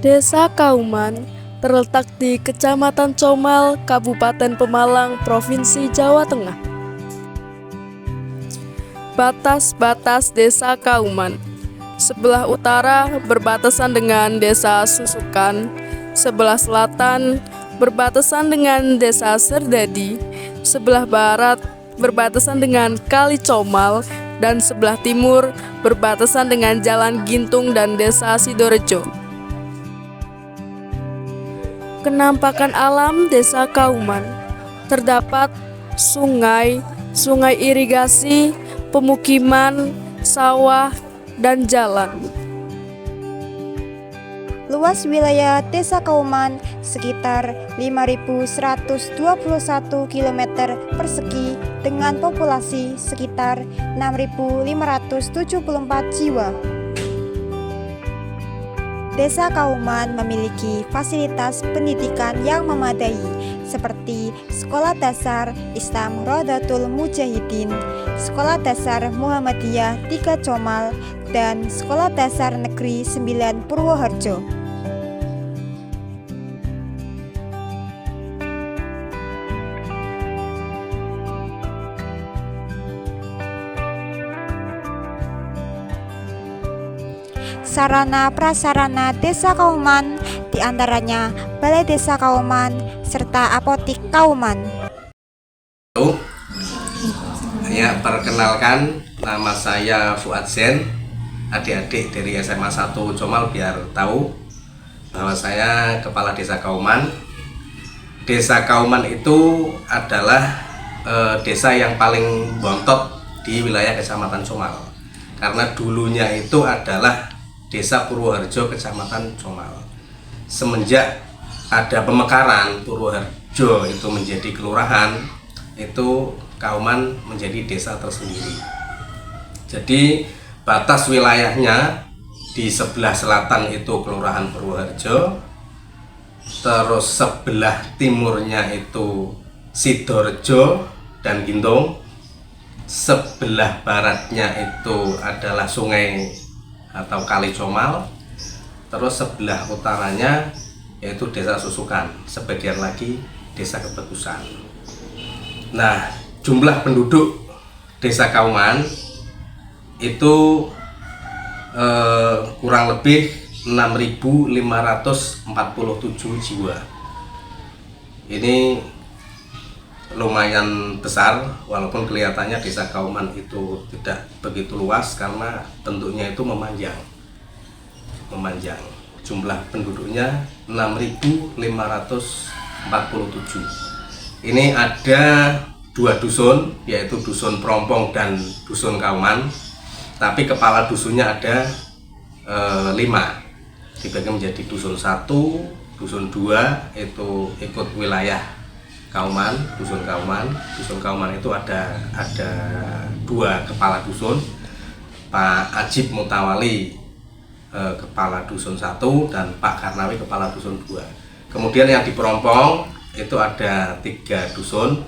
Desa Kauman terletak di Kecamatan Comal, Kabupaten Pemalang, Provinsi Jawa Tengah. Batas-batas Desa Kauman: sebelah utara berbatasan dengan Desa Susukan, sebelah selatan berbatasan dengan Desa Serdadi, sebelah barat berbatasan dengan Kali Comal, dan sebelah timur berbatasan dengan Jalan Gintung dan Desa Sidorejo. Kenampakan alam Desa Kauman: terdapat sungai, sungai irigasi, pemukiman, sawah, dan jalan. Luas wilayah Desa Kauman sekitar 5.121 km persegi dengan populasi sekitar 6.574 jiwa. Desa Kauman memiliki fasilitas pendidikan yang memadai seperti Sekolah Dasar Islam Rodatul Mujahidin, Sekolah Dasar Muhammadiyah 3 Comal, dan Sekolah Dasar Negeri 9 Purwoharjo. Sarana prasarana Desa Kauman diantaranya Balai Desa Kauman serta Apotik Kauman. Halo, ya, perkenalkan, nama saya Fuad Zen. Adik-adik dari SMA 1 Comal biar tahu bahwa saya Kepala Desa Kauman. Desa Kauman itu adalah desa yang paling bontot di wilayah Kecamatan Comal, karena dulunya itu adalah Desa Purwoharjo, Kecamatan Comal. Semenjak ada pemekaran Purwoharjo itu menjadi kelurahan, itu Kauman menjadi desa tersendiri. Jadi batas wilayahnya di sebelah selatan itu Kelurahan Purwoharjo, terus sebelah timurnya itu Sidorejo dan Gintung, sebelah baratnya itu adalah sungai atau Kali Comal, terus sebelah utaranya yaitu Desa Susukan, sebagian lagi Desa Kebagusan. Nah, jumlah penduduk Desa Kauman itu kurang lebih 6.547 jiwa. Ini lumayan besar, walaupun kelihatannya Desa Kauman itu tidak begitu luas karena bentuknya itu memanjang. Jumlah penduduknya 6.547. Ini ada 2 dusun, yaitu Dusun Prompong dan Dusun Kauman. Tapi kepala dusunnya ada 5, dibagi menjadi Dusun 1, Dusun 2 itu ikut wilayah Kauman, Dusun Kauman. Dusun Kauman itu ada 2 kepala dusun, Pak Ajib Mutawali kepala dusun 1 dan Pak Karnawi kepala dusun 2. Kemudian yang di Prompong itu ada 3 dusun.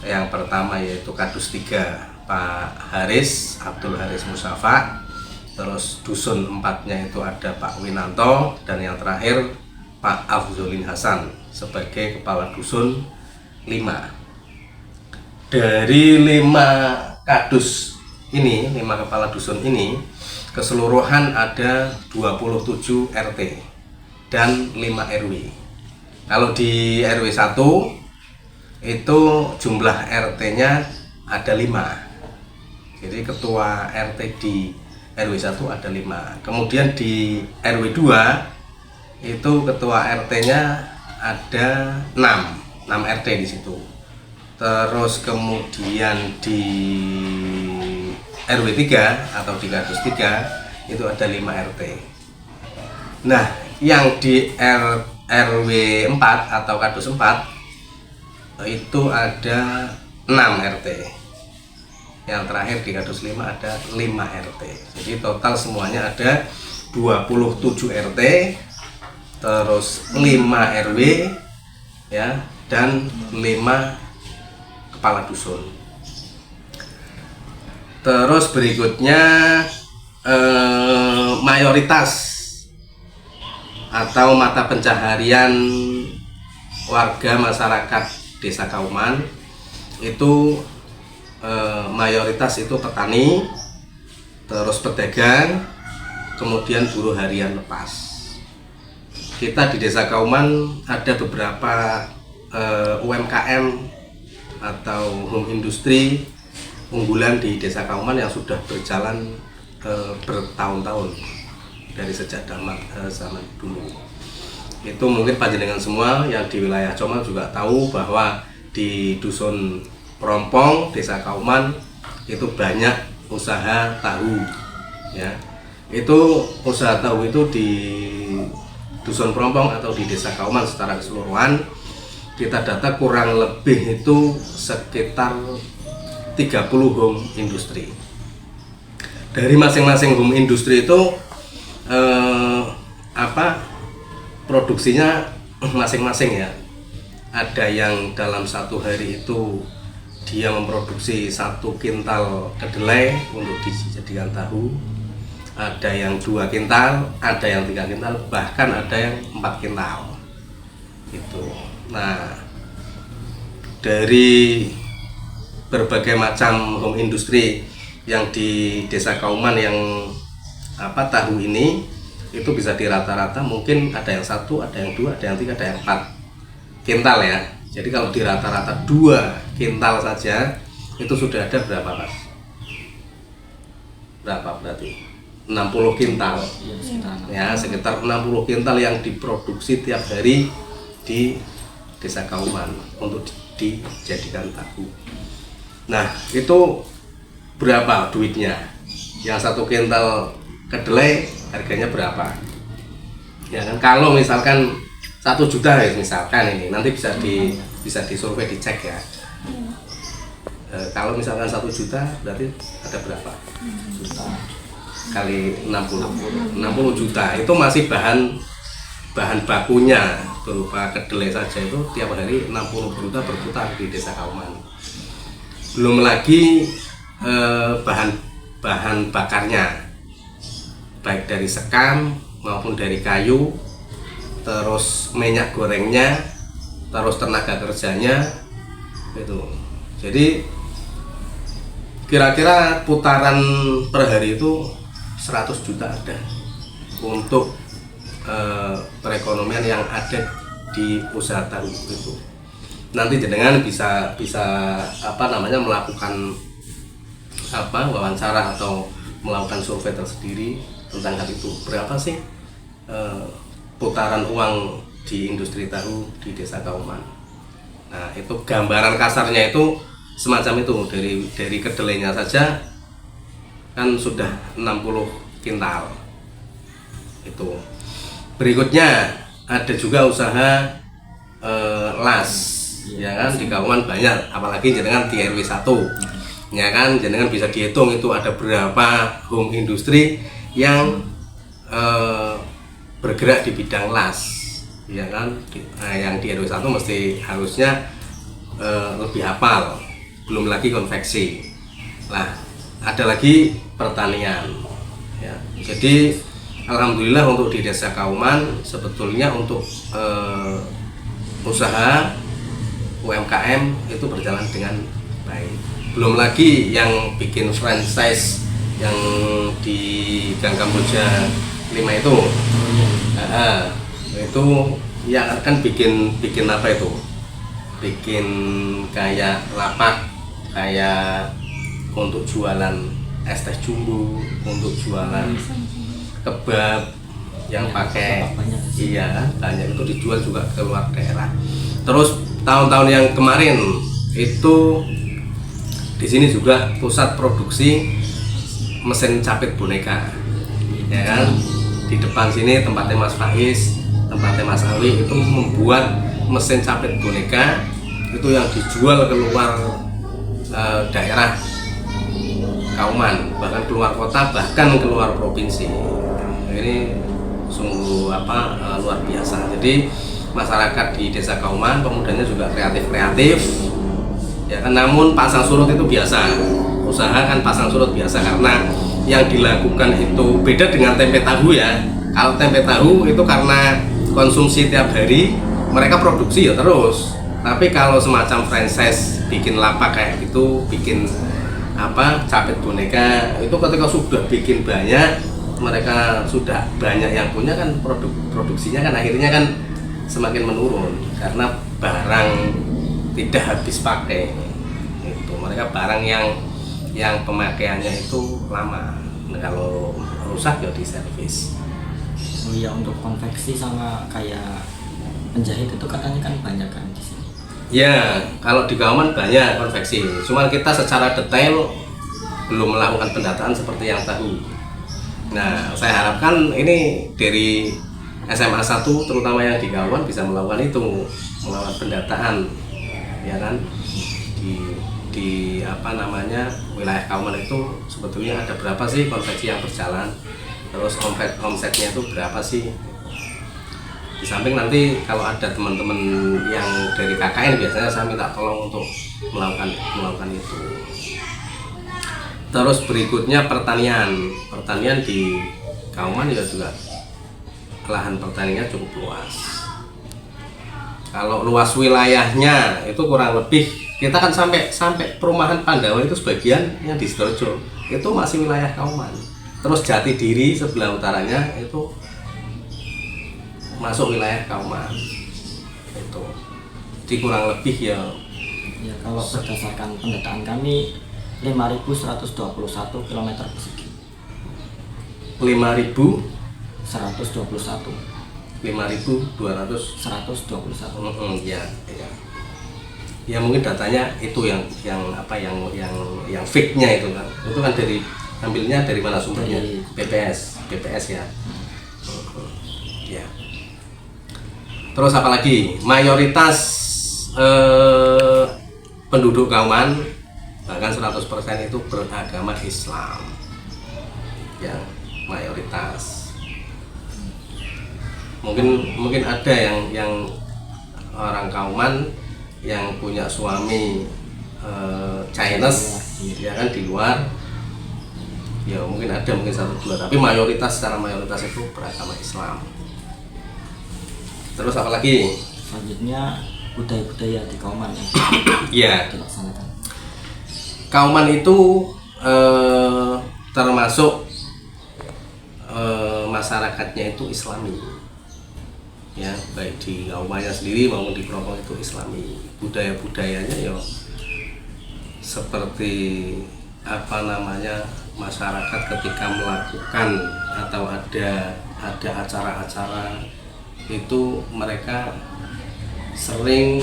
Yang pertama yaitu Kadus 3 Pak Haris Abdul Haris Musafa, terus dusun 4-nya itu ada Pak Winanto, dan yang terakhir Pak Afzulin Hasan sebagai kepala dusun 5. Dari 5 kadus ini, 5 kepala dusun ini, keseluruhan ada 27 RT dan 5 RW. Kalau di RW 1 itu jumlah RT-nya ada 5. Jadi ketua RT di RW 1 ada 5. Kemudian di RW 2 itu ketua RT-nya ada 6 RT di situ. Terus kemudian di RW 3 atau di Kadus 3 itu ada 5 RT. Nah, yang di RW 4 atau Kadus 4 itu ada 6 RT. Yang terakhir di Kadus 5 ada 5 RT. Jadi total semuanya ada 27 RT, terus 5 RW ya, dan 5 kepala dusun. Terus berikutnya mayoritas atau mata pencaharian warga masyarakat Desa Kauman itu mayoritas itu petani, terus pedagang, kemudian buruh harian lepas. Kita di Desa Kauman ada beberapa UMKM atau home industry unggulan di Desa Kauman yang sudah berjalan bertahun-tahun dari sejak zaman dulu. Itu mungkin panjenengan semua yang di wilayah Comal juga tahu bahwa di Dusun Prompong, Desa Kauman itu banyak usaha tahu, ya. Itu usaha tahu itu di Dusun Prompong atau di Desa Kauman secara keseluruhan kita data kurang lebih itu sekitar 30 home industri. Dari masing-masing home industri itu produksinya masing-masing, ya. Ada yang dalam satu hari itu dia memproduksi 1 kintal kedelai untuk dijadikan tahu, ada yang 2 kintal, ada yang 3 kintal, bahkan ada yang 4 kintal itu. Nah, dari berbagai macam home industri yang di Desa Kauman yang tahu ini itu bisa dirata-rata mungkin ada yang 1, ada yang 2, ada yang 3, ada yang 4 kintal, ya. Jadi kalau dirata-rata 2 kintal saja itu sudah ada berapa, Mas? Berapa berarti? 60 kintal. Ya, sekitar 60 kintal yang diproduksi tiap hari di Desa Kauman untuk dijadikan tahu. Nah, itu berapa duitnya? Yang 1 kintal kedelai harganya berapa? Ya kan, kalau misalkan 1 juta ya, misalkan ini nanti bisa disurvei, dicek, ya. Kalau misalkan 1 juta berarti ada berapa? Kali 60 juta itu masih bahan bakunya berupa kedelai saja itu tiap hari 60 juta berputar di Desa Kauman. Belum lagi bahan bakarnya, baik dari sekam maupun dari kayu, terus minyak gorengnya, terus tenaga kerjanya itu. Jadi kira-kira putaran per hari itu 100 juta ada untuk perekonomian yang ada di usaha tahu itu. Nanti jenengan bisa melakukan wawancara atau melakukan survei tersendiri tentang hal itu. Berapa sih putaran uang di industri tahu di Desa Kauman? Nah, itu gambaran kasarnya itu semacam itu. Dari kedelainya saja kan sudah 60 kintal itu. Berikutnya ada juga usaha las, ya kan, di Kauman banyak, apalagi jenengan di RW 1, ya kan, jenengan bisa dihitung itu ada berapa home industri yang bergerak di bidang las, ya kan. Yang di RW 1 mesti harusnya lebih hafal, belum lagi konveksi. Nah, ada lagi pertanian, ya. Jadi alhamdulillah untuk di Desa Kauman sebetulnya untuk usaha UMKM itu berjalan dengan baik. Belum lagi yang bikin franchise yang di Gang Kamboja 5 itu. Itu ya kan bikin apa itu? Bikin kayak lapak, kayak untuk jualan es teh jumbo, untuk jualan kebab yang pakai, iya banyak itu dijual juga ke luar daerah. Terus tahun-tahun yang kemarin itu di sini juga pusat produksi mesin capit boneka, ya kan. Di depan sini tempatnya Mas Faiz, tempatnya Mas Awi itu membuat mesin capit boneka itu yang dijual ke luar daerah Kauman, bahkan keluar kota, bahkan keluar provinsi. Ini sungguh luar biasa. Jadi masyarakat di Desa Kauman pemudanya juga kreatif, ya kan. Namun pasang surut itu biasa, usaha kan pasang surut biasa, karena yang dilakukan itu beda dengan tempe tahu, ya. Kalau tempe tahu itu karena konsumsi tiap hari, mereka produksi ya terus. Tapi kalau semacam franchise bikin lapak kayak gitu, bikin capit boneka, itu ketika sudah bikin banyak, mereka sudah banyak yang punya kan, produksinya kan akhirnya kan semakin menurun karena barang tidak habis pakai. Itu mereka barang yang pemakaiannya itu lama. Nah, kalau rusak ya diservis. Oh iya, untuk konveksi sama kayak penjahit itu katanya kan banyak kan di sini. Ya, kalau di Kauman banyak konveksi. Cuman kita secara detail belum melakukan pendataan seperti yang tahu. Nah, saya harapkan ini dari SMA 1 terutama yang di Kauman bisa melakukan pendataan, ya kan? Di wilayah Kauman itu sebetulnya ada berapa sih konveksi yang berjalan, terus omsetnya itu berapa sih. Di samping nanti kalau ada teman-teman yang dari KKN biasanya saya minta tolong untuk melakukan itu. Terus berikutnya pertanian di Kauman ya juga lahan pertaniannya cukup luas. Kalau luas wilayahnya itu kurang lebih kita kan sampai perumahan Pandawa itu sebagian yang di Sidoarjo itu masih wilayah Kauman. Terus Jatidiri sebelah utaranya itu masuk wilayah Kauman. Itu jadi kurang lebih ya kalau berdasarkan pendataan kami 5.121 km persegi. 5.121. 121. Ya. Ya mungkin datanya itu yang fake-nya itu kan. Itu kan ambilnya dari mana sumbernya? BPS ya. Ya. Terus apalagi mayoritas penduduk Kauman bahkan 100% itu beragama Islam. Ya, mayoritas. Mungkin ada yang orang Kauman yang punya suami Chinese, ya kan, di luar. Ya mungkin ada, mungkin 1-2, tapi secara mayoritas itu beragama Islam. Terus apa lagi? Selanjutnya budaya-budaya di Kauman yang ya. dilaksanakan. Kauman itu termasuk masyarakatnya itu Islami. Ya, baik di Kaumannya sendiri maupun di Propo itu Islami. Budaya-budayanya ya seperti masyarakat ketika melakukan atau ada acara-acara itu mereka sering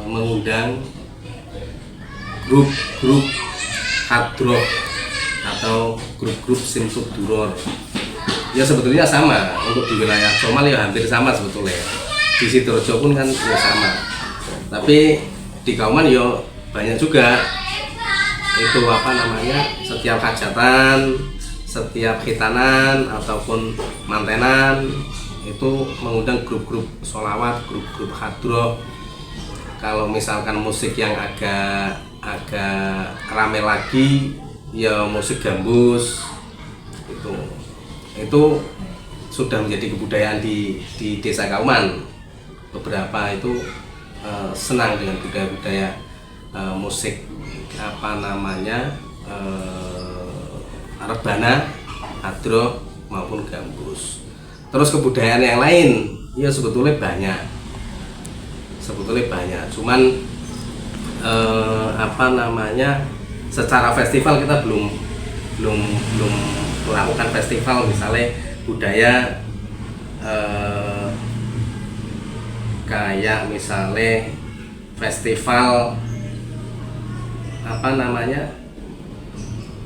mengundang grup-grup hadroh atau grup-grup simsub duror. Ya sebetulnya sama untuk di wilayah Comal ya hampir sama sebetulnya. Di Sidoarjo pun kan ya sama. Tapi di Kauman ya banyak juga itu setiap hajatan, setiap khitanan ataupun mantenan itu mengundang grup-grup sholawat, grup-grup hadroh. Kalau misalkan musik yang agak rame lagi ya musik gambus, itu sudah menjadi kebudayaan di desa Kauman. Beberapa itu senang dengan budaya-budaya musik rebana, hadroh maupun gambus. Terus kebudayaan yang lain ya sebetulnya banyak, cuman secara festival kita belum melakukan festival, misalnya budaya kayak misalnya festival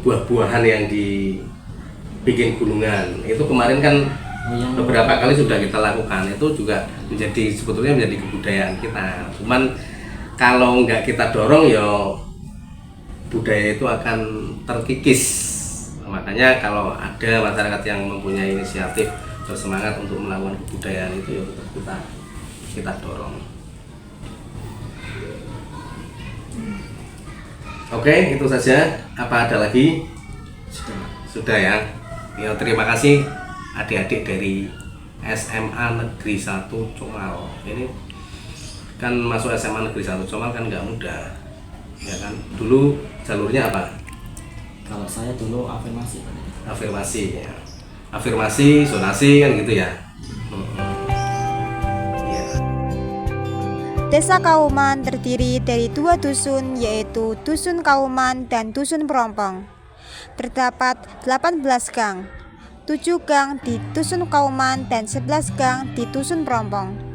buah-buahan yang dibikin gulungan. Itu kemarin kan beberapa kali sudah kita lakukan. Itu juga sebetulnya menjadi kebudayaan kita. Cuman kalau nggak kita dorong ya budaya itu akan terkikis. Makanya kalau ada masyarakat yang mempunyai inisiatif bersemangat untuk melakukan kebudayaan itu ya tetap kita dorong. Oke, itu saja. Apa ada lagi? Sudah ya. Ya, terima kasih adik-adik dari SMA Negeri 1 Comal. Ini kan masuk SMA Negeri 1 Comal kan nggak mudah, ya kan. Dulu jalurnya apa? Kalau saya dulu afirmasi Pak. Afirmasi, ya. Afirmasi, zonasi kan gitu ya. Ya. Desa Kauman terdiri dari 2 dusun, yaitu Dusun Kauman dan Dusun Perompong. Terdapat 18 gang, 7 gang di Dusun Kauman dan 11 gang di Dusun Perompong.